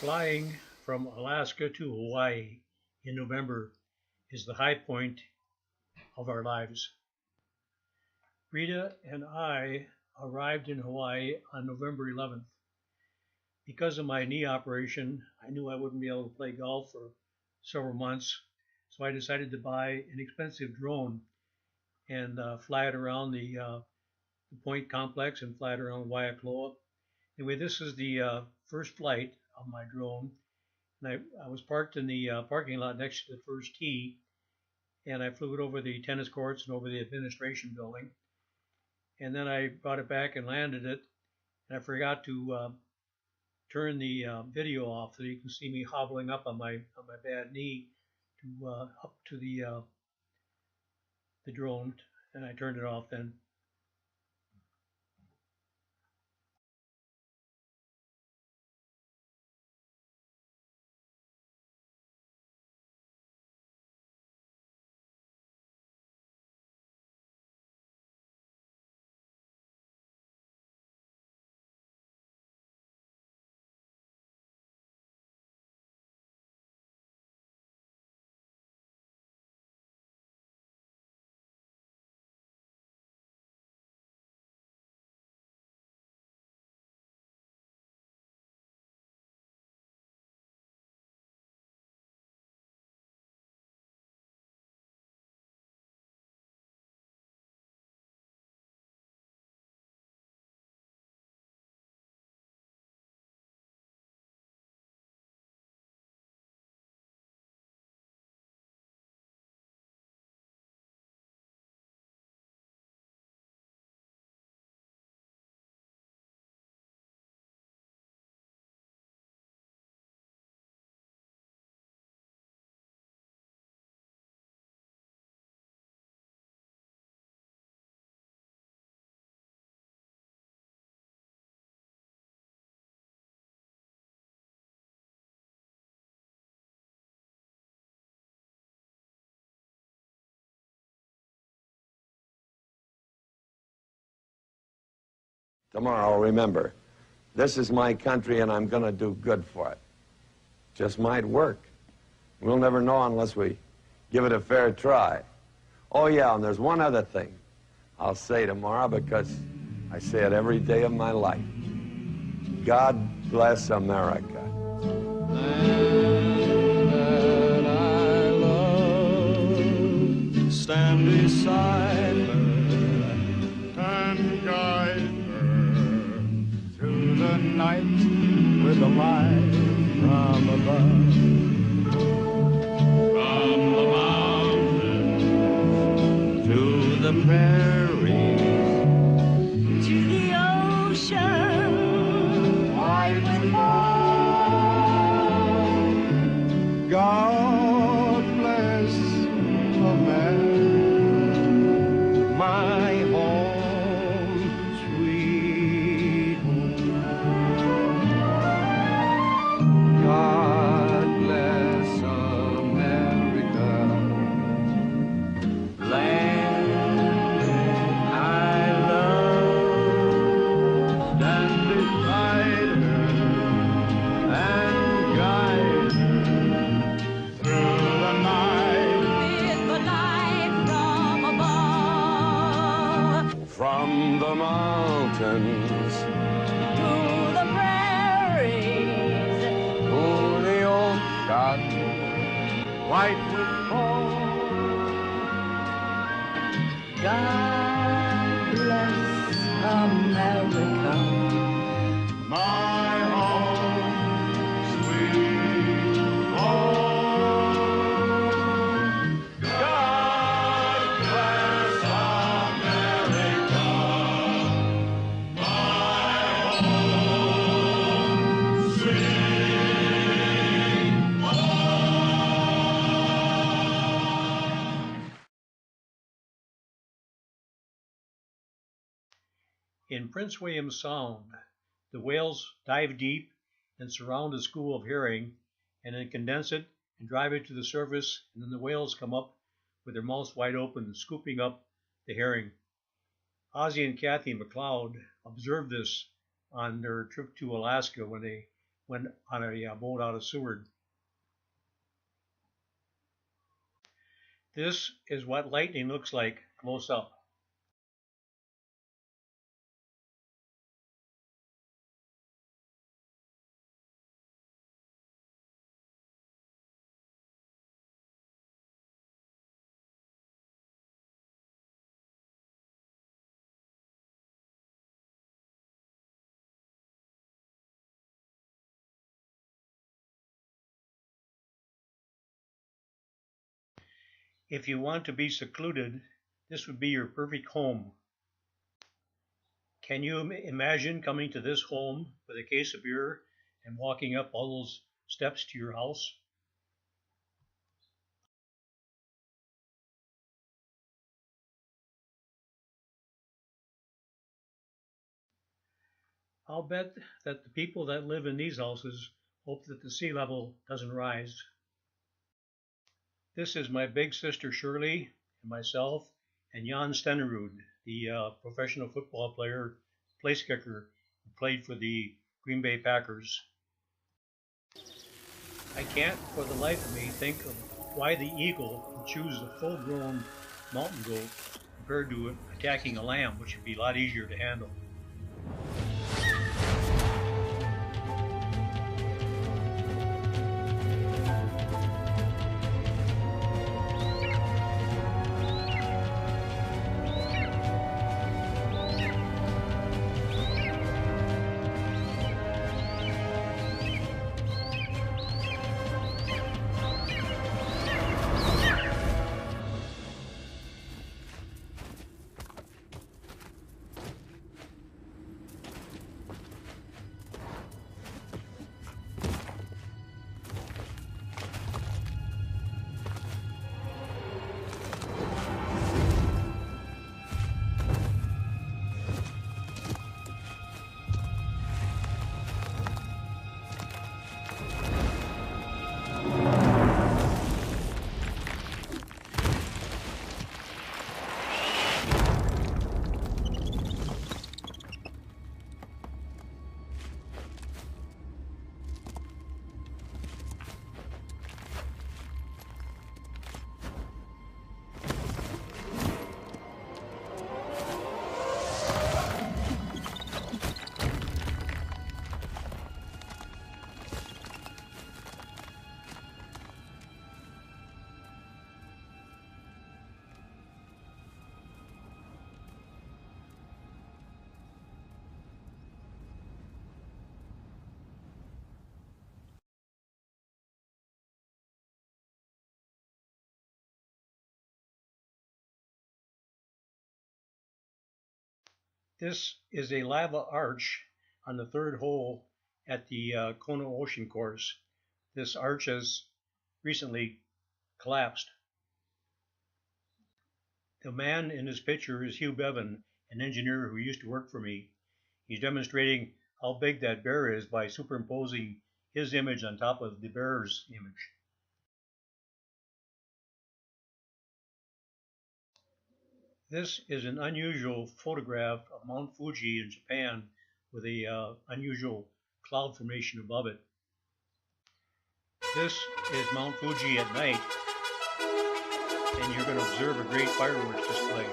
Flying from Alaska to Hawaii in November is the high point of our lives. Rita and I arrived in Hawaii on November 11th. Because of my knee operation, I knew I wouldn't be able to play golf for several months, so I decided to buy an expensive drone and fly it around the point complex and fly it around Waiakloa. Anyway, this is the first flight of my drone, and I was parked in the parking lot next to the first tee, and I flew it over the tennis courts and over the administration building. And then I brought it back and landed it, and I forgot to turn the video off so you can see me hobbling up on my bad knee to up to the drone, and I turned it off then. Tomorrow, remember, this is my country and I'm going to do good for it. Just might work. We'll never know unless we give it a fair try. Oh, yeah, and there's one other thing I'll say tomorrow because I say it every day of my life. God bless America. Land that I love, stand beside her and guide her through the night with a light from above. From the mountains to the prairies, to the ocean, wide with love. God bless America, my home, sweet home. God bless America, land I love. Stand beside her and guide her through the night. with the light from above, From the mountains to the prairies, to the ocean, white with foam. God bless America. My home, sweet home. God bless America, my home, sweet home. In Prince William Sound, the whales dive deep and surround a school of herring, and then condense it and drive it to the surface, and then the whales come up with their mouths wide open, scooping up the herring. Ozzie and Kathy McLeod observed this on their trip to Alaska when they went on a boat out of Seward. This is what lightning looks like close up. If you want to be secluded, this would be your perfect home. Can you imagine coming to this home with a case of beer and walking up all those steps to your house? I'll bet that the people that live in these houses hope that the sea level doesn't rise. This is my big sister Shirley and myself and Jan Stenerud, the professional football player, place kicker, who played for the Green Bay Packers. I can't for the life of me think of why the eagle would choose a full-grown mountain goat compared to attacking a lamb, which would be a lot easier to handle. This is a lava arch on the third hole at the Kona Ocean course. This arch has recently collapsed. The man in this picture is Hugh Bevan, an engineer who used to work for me. He's demonstrating how big that bear is by superimposing his image on top of the bear's image. This is an unusual photograph of Mount Fuji in Japan with a unusual cloud formation above it. This is Mount Fuji at night, and you're going to observe a great fireworks display.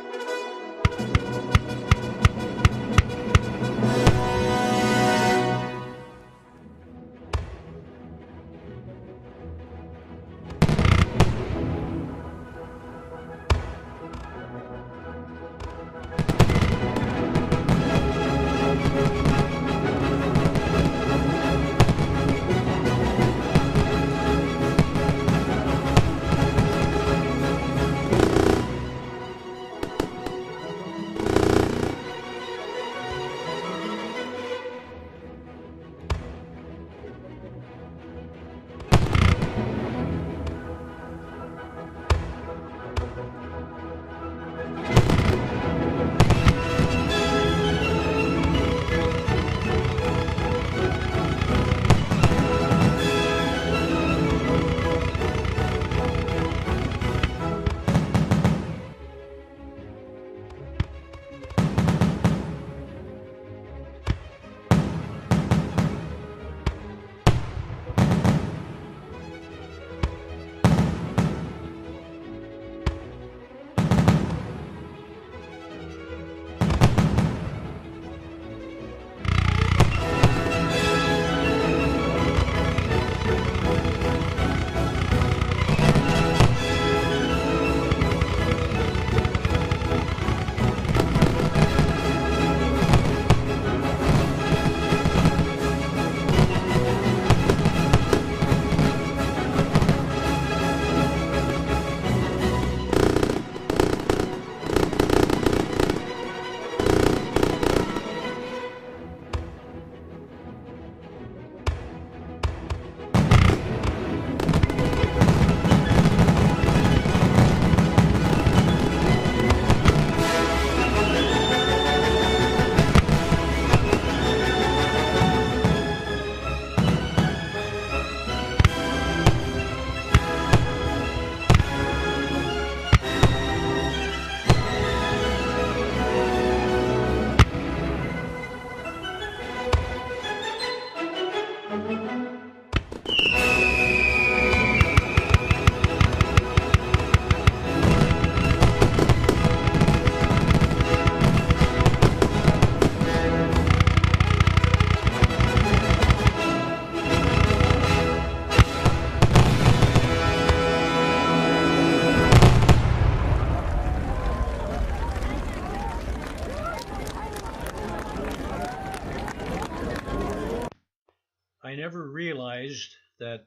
realized that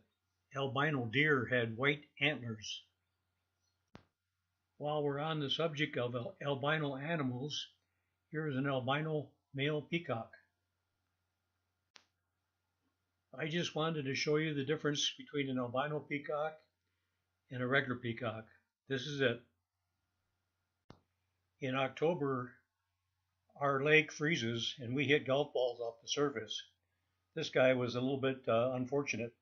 albino deer had white antlers. While we're on the subject of albino animals, here is an albino male peacock. I just wanted to show you the difference between an albino peacock and a regular peacock. This is it. In October, our lake freezes and we hit golf balls off the surface. This guy was a little bit unfortunate.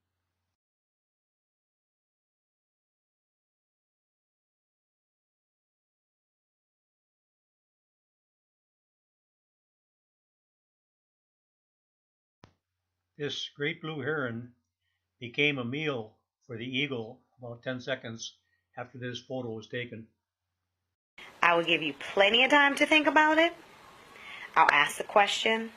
This great blue heron became a meal for the eagle about 10 seconds after this photo was taken. I will give you plenty of time to think about it. I'll ask the question.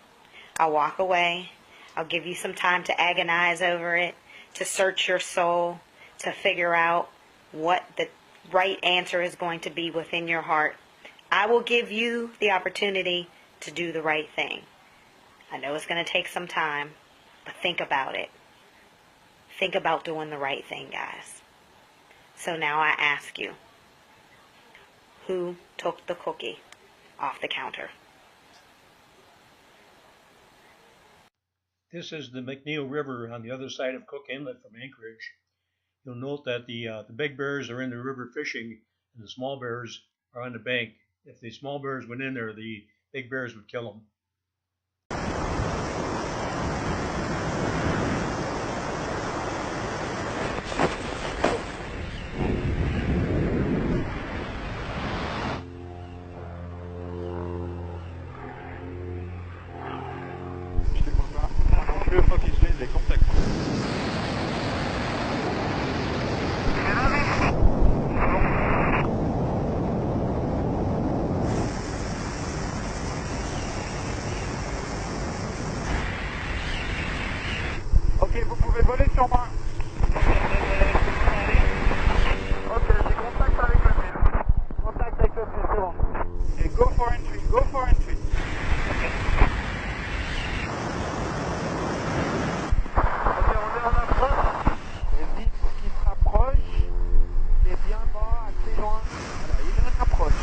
I'll walk away. I'll give you some time to agonize over it, to search your soul, to figure out what the right answer is going to be within your heart. I will give you the opportunity to do the right thing. I know it's going to take some time, but think about it. Think about doing the right thing, guys. So now I ask you, who took the cookie off the counter? This is the McNeil River on the other side of Cook Inlet from Anchorage. You'll note that the big bears are in the river fishing and the small bears are on the bank. If the small bears went in there, the big bears would kill them. Ok, vous pouvez voler sur moi. Ok, j'ai contact avec le fil. Contact avec le fil, c'est bon. Et go for entry, go for entry. Ok, on est en approche. Et vite qu'il se rapproche. Et bien bas, assez loin. Voilà, il est en approche.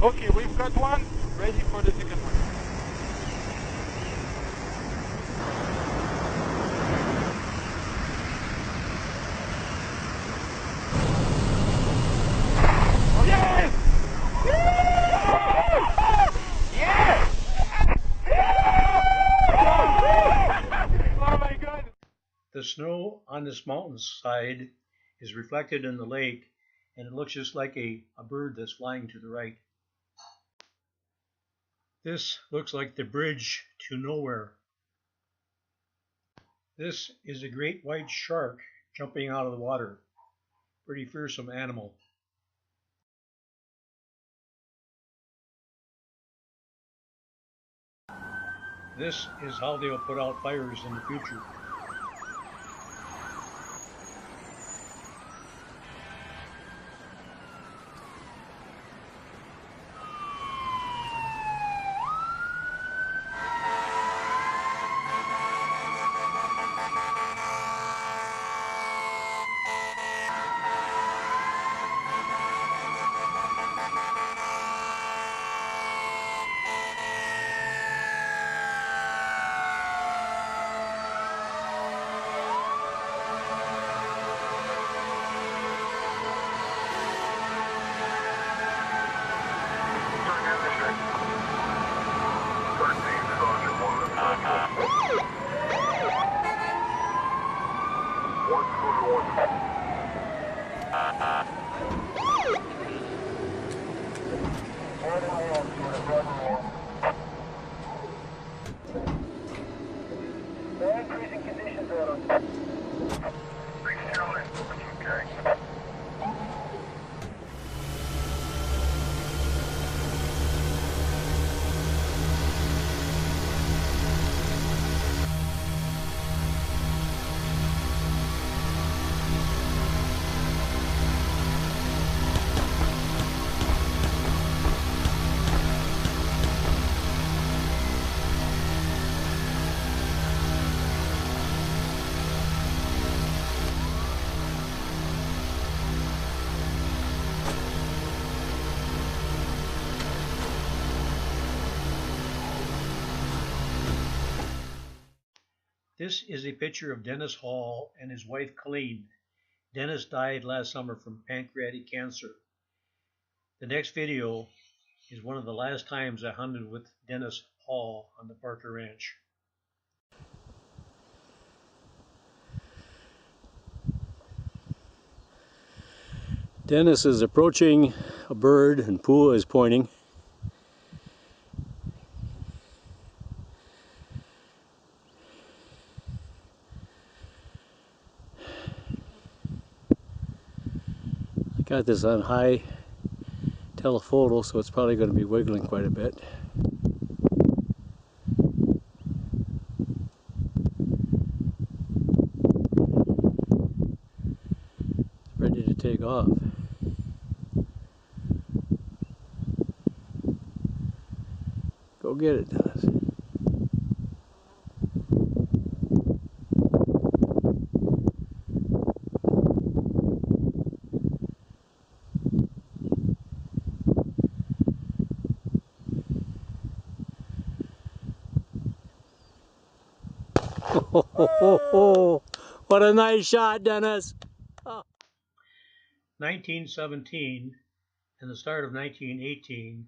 Okay, we've got one ready for the second one. Yes! Yes! Oh my God! The snow on this mountainside is reflected in the lake, and it looks just like a bird that's flying to the right. This looks like the bridge to nowhere. This is a great white shark jumping out of the water. Pretty fearsome animal. This is how they'll put out fires in the future. This is a picture of Dennis Hall and his wife Colleen. Dennis died last summer from pancreatic cancer. The next video is one of the last times I hunted with Dennis Hall on the Parker Ranch. Dennis is approaching a bird and Pua is pointing. I got this on high telephoto, so it's probably going to be wiggling quite a bit. It's ready to take off. Go get it, Dennis. Oh, what a nice shot, Dennis. Oh. 1917 and the start of 1918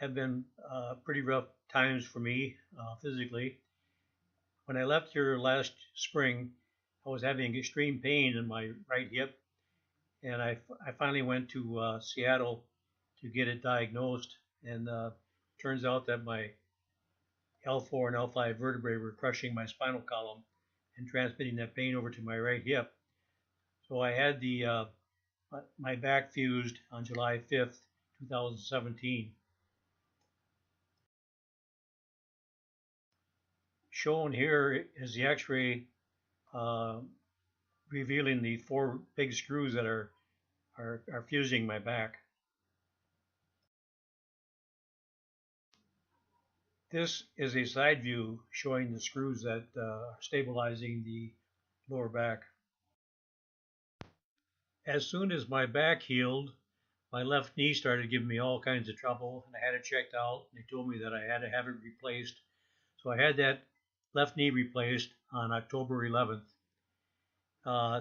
have been pretty rough times for me physically. When I left here last spring, I was having extreme pain in my right hip, and I finally went to Seattle to get it diagnosed, and turns out that my L4 and L5 vertebrae were crushing my spinal column and transmitting that pain over to my right hip. So I had my back fused on July 5th, 2017. Shown here is the x-ray revealing the 4 big screws that are fusing my back. This is a side view showing the screws that are stabilizing the lower back. As soon as my back healed, my left knee started giving me all kinds of trouble, and I had it checked out. They told me that I had to have it replaced. So I had that left knee replaced on October 11th.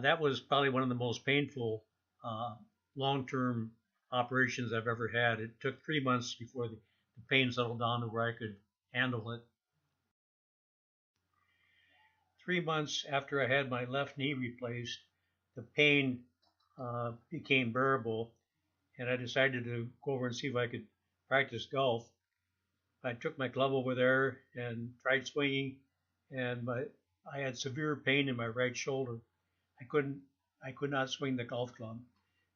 That was probably one of the most painful long-term operations I've ever had. It took 3 months before the pain settled down to where I could handle it. 3 months after I had my left knee replaced, the pain became bearable, and I decided to go over and see if I could practice golf. I took my club over there and tried swinging, and I had severe pain in my right shoulder. I could not swing the golf club.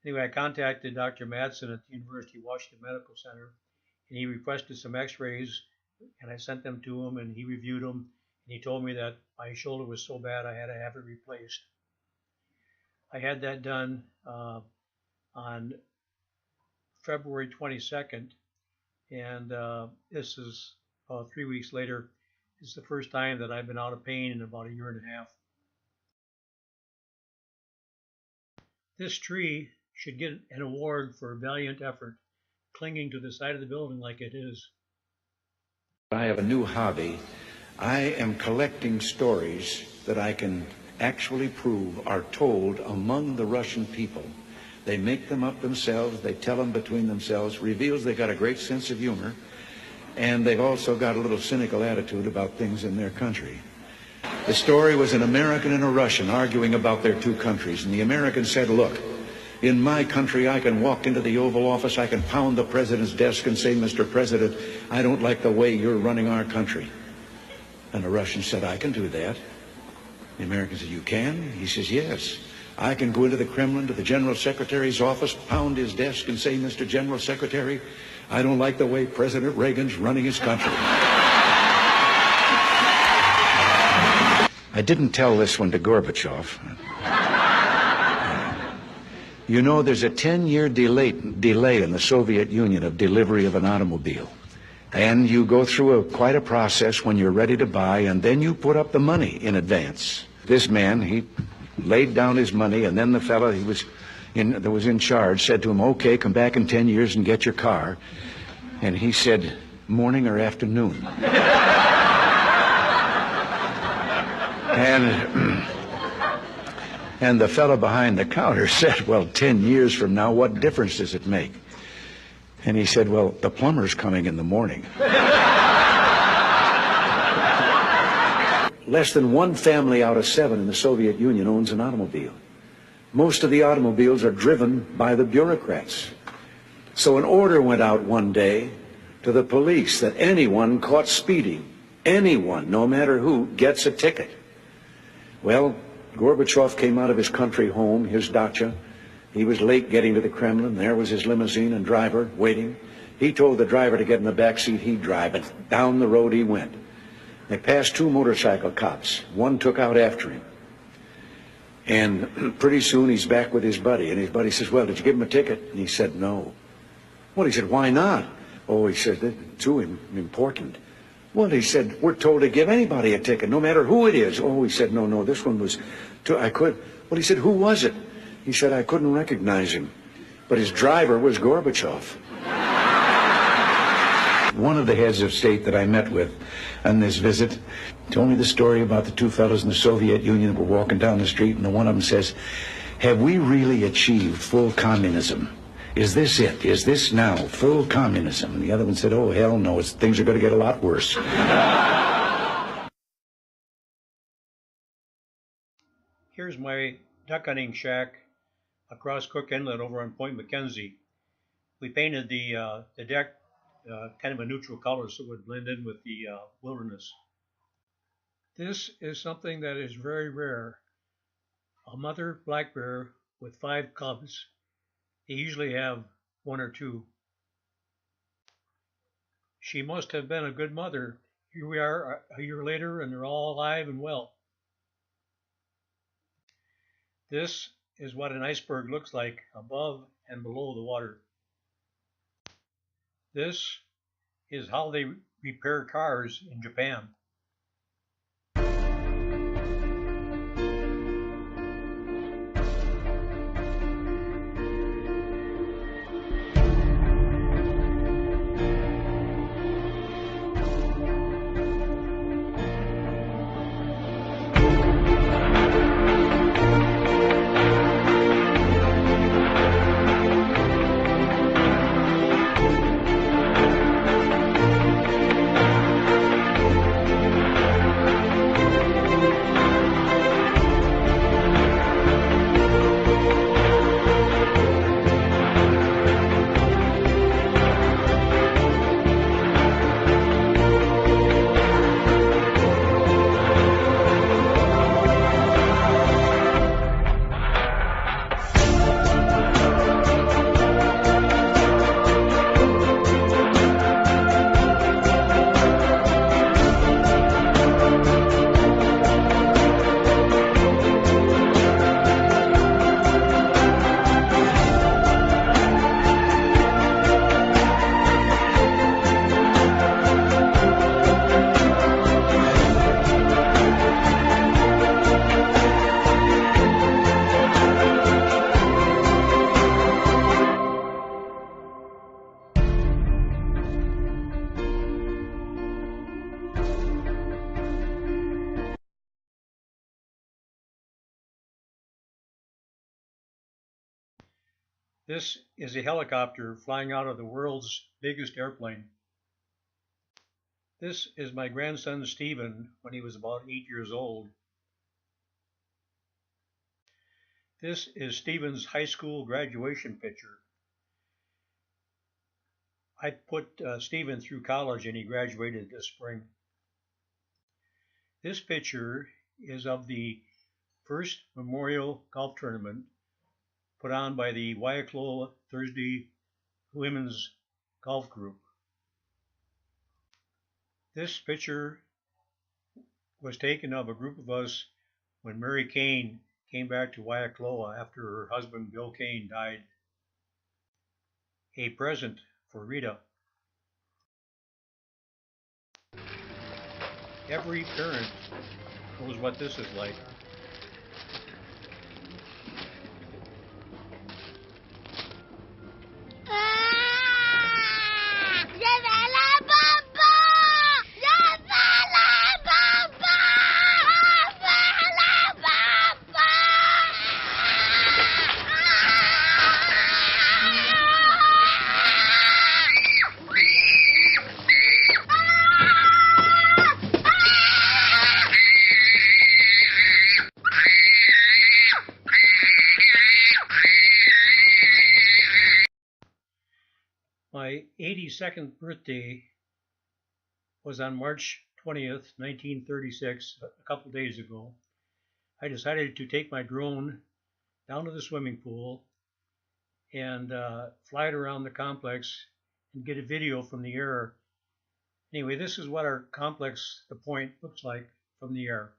Anyway, I contacted Dr. Madsen at the University of Washington Medical Center, and he requested some x-rays, and I sent them to him, and he reviewed them, and he told me that my shoulder was so bad I had to have it replaced. I had that done on February 22nd, and this is 3 weeks later. It's the first time that I've been out of pain in about 1.5 years. This tree should get an award for valiant effort, clinging to the side of the building like it is. I have a new hobby. I am collecting stories that I can actually prove are told among the Russian people. They make them up themselves, they tell them between themselves, reveals they got a great sense of humor, and they've also got a little cynical attitude about things in their country. The story was an American and a Russian arguing about their two countries, and the American said, look, in my country I can walk into the Oval Office, I can pound the president's desk and say, Mr. President, I don't like the way you're running our country. And the Russian said, I can do that. The American said, you can? He says, yes. I can go into the Kremlin to the General Secretary's office, pound his desk and say, Mr. General Secretary, I don't like the way President Reagan's running his country. I didn't tell this one to Gorbachev. You know, there's a 10-year delay in the Soviet Union of delivery of an automobile. And you go through quite a process when you're ready to buy, and then you put up the money in advance. This man, he laid down his money, and then the fellow that was in charge said to him, okay, come back in 10 years and get your car. And he said, morning or afternoon? And the fellow behind the counter said, well, 10 years from now, what difference does it make? And he said, well, the plumber's coming in the morning. Less than 1 family out of 7 in the Soviet Union owns an automobile. Most of the automobiles are driven by the bureaucrats. So an order went out one day to the police that anyone caught speeding, anyone, no matter who, gets a ticket. Well, Gorbachev came out of his country home, his dacha. He was late getting to the Kremlin. There was his limousine and driver waiting. He told the driver to get in the back seat, he'd drive, and down the road he went. They passed 2 motorcycle cops. One took out after him. And pretty soon he's back with his buddy. And his buddy says, well, did you give him a ticket? And he said, no. Well, he said, why not? Oh, he said, they're too important. Well, he said, we're told to give anybody a ticket, no matter who it is. Oh, he said, no, this one was too, I could. Well, he said, who was it? He said, I couldn't recognize him. But his driver was Gorbachev. One of the heads of state that I met with on this visit told me the story about the 2 fellows in the Soviet Union that were walking down the street, and the one of them says, have we really achieved full communism? Is this it? Is this now full communism? And the other one said, oh, hell no, things are going to get a lot worse. Here's my duck hunting shack across Cook Inlet over on Point Mackenzie. We painted the deck kind of a neutral color so it would blend in with the wilderness. This is something that is very rare. A mother black bear with 5 cubs. They usually have 1 or 2. She must have been a good mother. Here we are a year later and they're all alive and well. This is what an iceberg looks like above and below the water. This is how they repair cars in Japan. This is a helicopter flying out of the world's biggest airplane. This is my grandson Stephen when he was about 8 years old. This is Stephen's high school graduation picture. I put Stephen through college and he graduated this spring. This picture is of the first Memorial Golf Tournament put on by the Waiakloa Thursday Women's Golf Group. This picture was taken of a group of us when Mary Kane came back to Waiakloa after her husband Bill Kane died. A present for Rita. Every parent knows what this is like. My 82nd birthday was on March 20th, 1936, a couple days ago. I decided to take my drone down to the swimming pool and fly it around the complex and get a video from the air. Anyway, this is what our complex, the point, looks like from the air.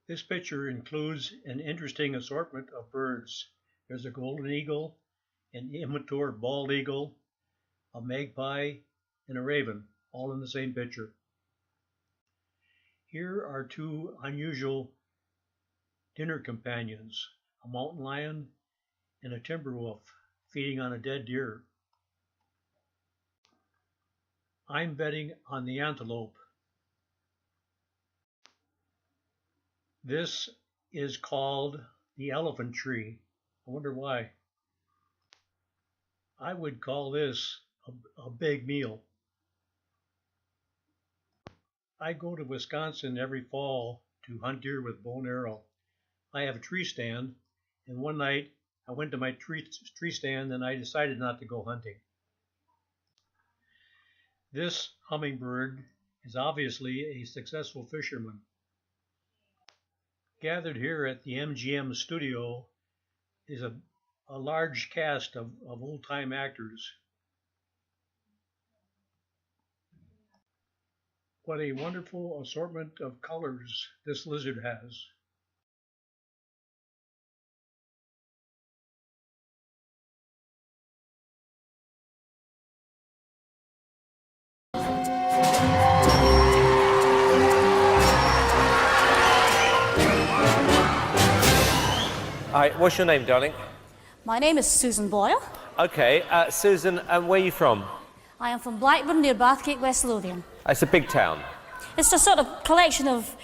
This picture includes an interesting assortment of birds. There's a golden eagle, an immature bald eagle, a magpie, and a raven, all in the same picture. Here are two unusual dinner companions, a mountain lion and a timber wolf feeding on a dead deer. I'm betting on the antelope. This is called the elephant tree. I wonder why. I would call this a big meal. I go to Wisconsin every fall to hunt deer with bow and arrow. I have a tree stand, and one night I went to my tree stand and I decided not to go hunting. This hummingbird is obviously a successful fisherman. Gathered here at the MGM studio is a large cast of old-time actors. What a wonderful assortment of colors this lizard has. All right, what's your name, darling? My name is Susan Boyle. Okay, Susan, and where are you from? I am from Blackburn near Bathgate, West Lothian. It's a big town. It's a sort of collection of,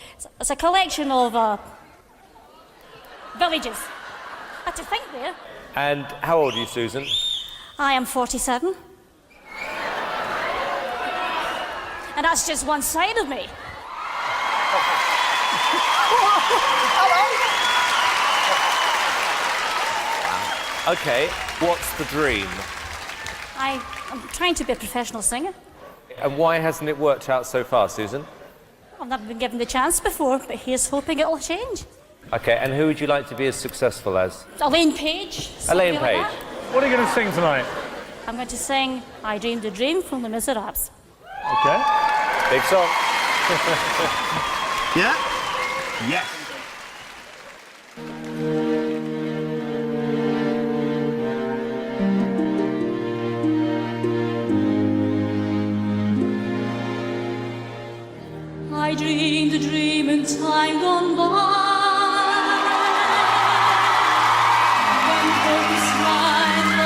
villages. I had to think there. And how old are you, Susan? I am 47. And that's just one side of me. Okay, what's the dream? I'm trying to be a professional singer. And why hasn't it worked out so far, Susan? I've never been given the chance before, but here's hoping it'll change. Okay, and who would you like to be as successful as? Elaine Page. Elaine something like Page. that. What are you going to sing tonight? I'm going to sing I Dreamed a Dream from Les Miserables. Okay. Big song. Yeah? Yes. I dreamed a dream in time gone by. When folks smiled, I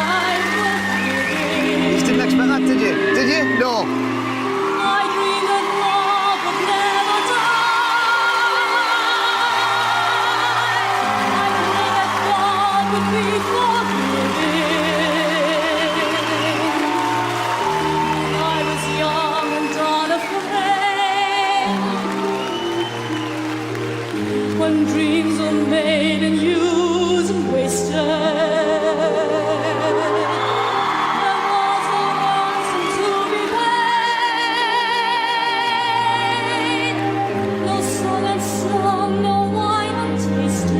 was You didn't expect that, did you? Did you? No. I dreamed that love would never die. I dreamed that God would be forgiving. I was young and unafraid. When dreams are made and used and wasted, there was no ransom to be paid, no song unsung, no wine untasted.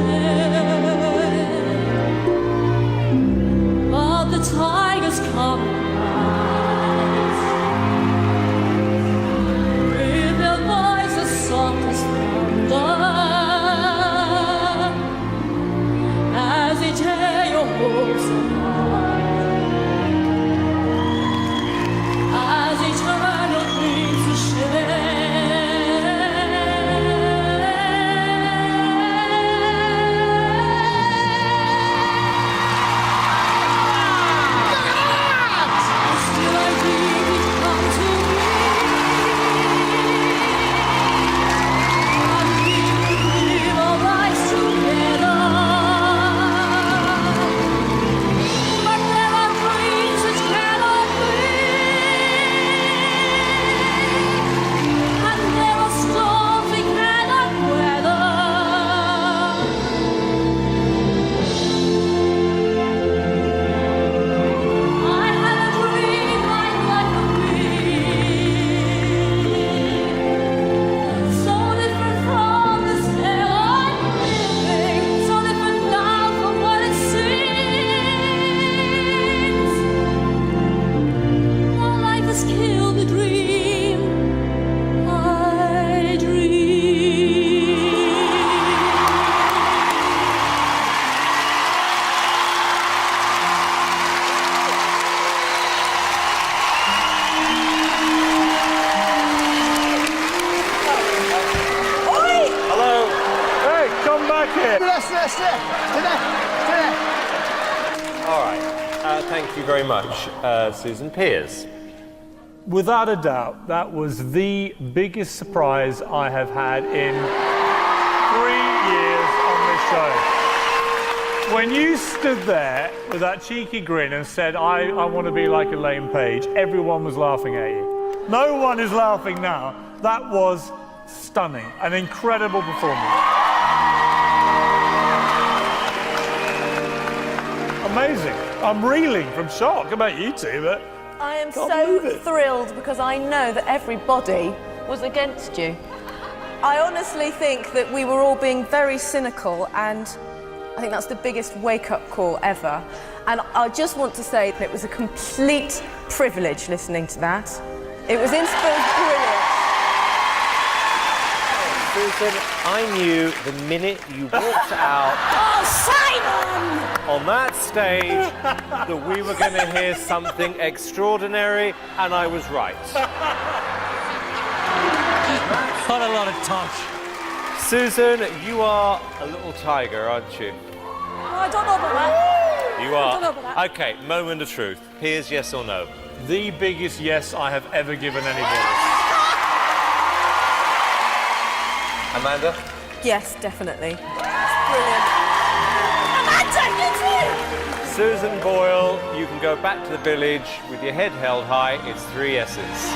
But the tigers come with their voices soft as thunder, as they tear your hopes apart, as they turn your dreams to shame. Still I dream you'd come to me, and we would live our lives together. But there are dreams which cannot be, and there are storms we cannot weather. I had a dream my life would be so different from this hell I'm living, so different now from what it seems. My life has killed the dream I dreamed. Hello. Hey, come back here. All right. Thank you very much, Susan. Piers. Without a doubt, that was the biggest surprise I have had in 3 years on this show. When you stood there with that cheeky grin and said, I want to be like Elaine Page, everyone was laughing at you. No one is laughing now. That was stunning, an incredible performance. Amazing. I'm reeling from shock about you two, but I am Can't believe so it. thrilled because I know that everybody was against you. I honestly think that we were all being very cynical, and I think that's the biggest wake-up call ever. And I just want to say that it was a complete privilege listening to that. It was brilliant. Susan, I knew the minute you walked out Oh, Simon! on that stage that we were going to hear something extraordinary, and I was right. Not a lot of touch. Susan, you are a little tiger, aren't you? I don't know about that. You I are. don't know about that. Okay, moment of truth. Piers, yes or no? the biggest yes I have ever given anybody. Amanda? Yes, definitely. It's brilliant. Susan Boyle, you can go back to the village with your head held high. It's 3 yeses.